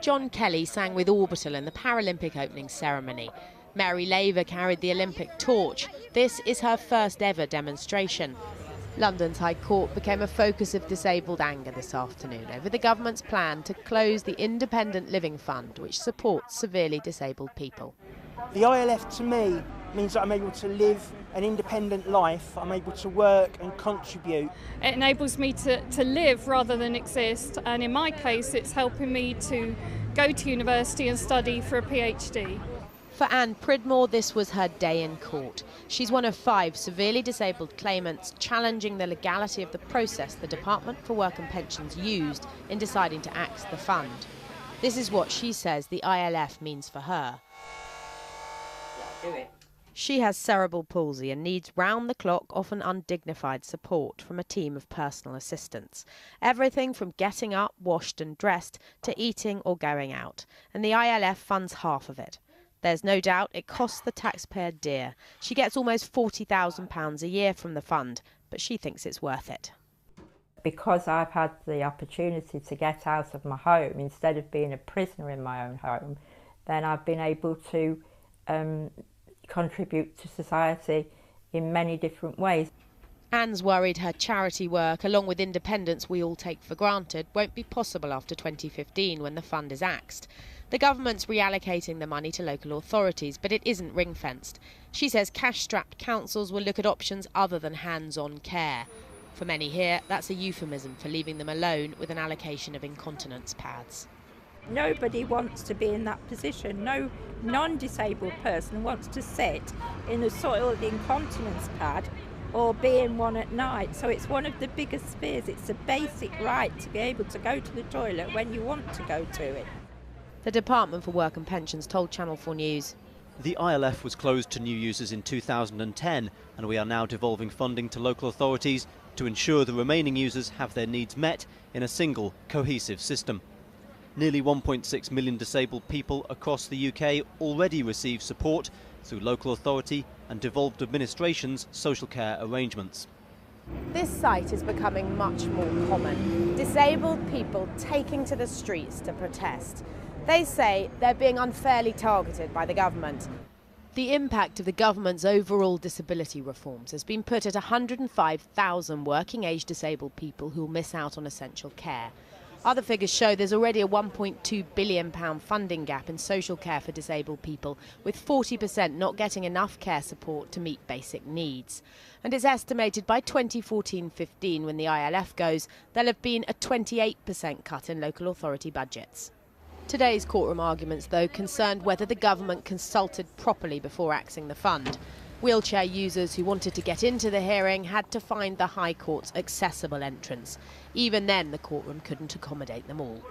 John Kelly sang with Orbital in the Paralympic opening ceremony. Mary Laver carried the Olympic torch. This is her first ever demonstration. London's High Court became a focus of disabled anger this afternoon over the government's plan to close the Independent Living Fund, which supports severely disabled people. The ILF to me means that I'm able to live an independent life, I'm able to work and contribute. It enables me to live rather than exist, and in my case it's helping me to go to university and study for a PhD. For Anne Pridmore, this was her day in court. She's one of 5 severely disabled claimants challenging the legality of the process the Department for Work and Pensions used in deciding to axe the fund. This is what she says the ILF means for her. She has cerebral palsy and needs round-the-clock, often undignified support from a team of personal assistants. Everything from getting up, washed and dressed, to eating or going out. And the ILF funds half of it. There's no doubt it costs the taxpayer dear. She gets almost £40,000 a year from the fund, but she thinks it's worth it. Because I've had the opportunity to get out of my home instead of being a prisoner in my own home, then I've been able to contribute to society in many different ways. Anne's worried her charity work, along with independence we all take for granted, won't be possible after 2015 when the fund is axed. The government's reallocating the money to local authorities, but it isn't ring-fenced. She says cash-strapped councils will look at options other than hands-on care. For many here, that's a euphemism for leaving them alone with an allocation of incontinence pads. Nobody wants to be in that position. No non-disabled person wants to sit in a soiled incontinence pad or be in one at night. So it's one of the biggest fears. It's a basic right to be able to go to the toilet when you want to go to it. The Department for Work and Pensions told Channel 4 News. The ILF was closed to new users in 2010, and we are now devolving funding to local authorities to ensure the remaining users have their needs met in a single, cohesive system. Nearly 1.6 million disabled people across the UK already receive support through local authority and devolved administration's social care arrangements. This sight is becoming much more common. Disabled people taking to the streets to protest. They say they're being unfairly targeted by the government. The impact of the government's overall disability reforms has been put at 105,000 working-age disabled people who'll miss out on essential care. Other figures show there's already a £1.2 billion funding gap in social care for disabled people, with 40% not getting enough care support to meet basic needs. And it's estimated by 2014-15, when the ILF goes, there'll have been a 28% cut in local authority budgets. Today's courtroom arguments, though, concerned whether the government consulted properly before axing the fund. Wheelchair users who wanted to get into the hearing had to find the High Court's accessible entrance. Even then, the courtroom couldn't accommodate them all.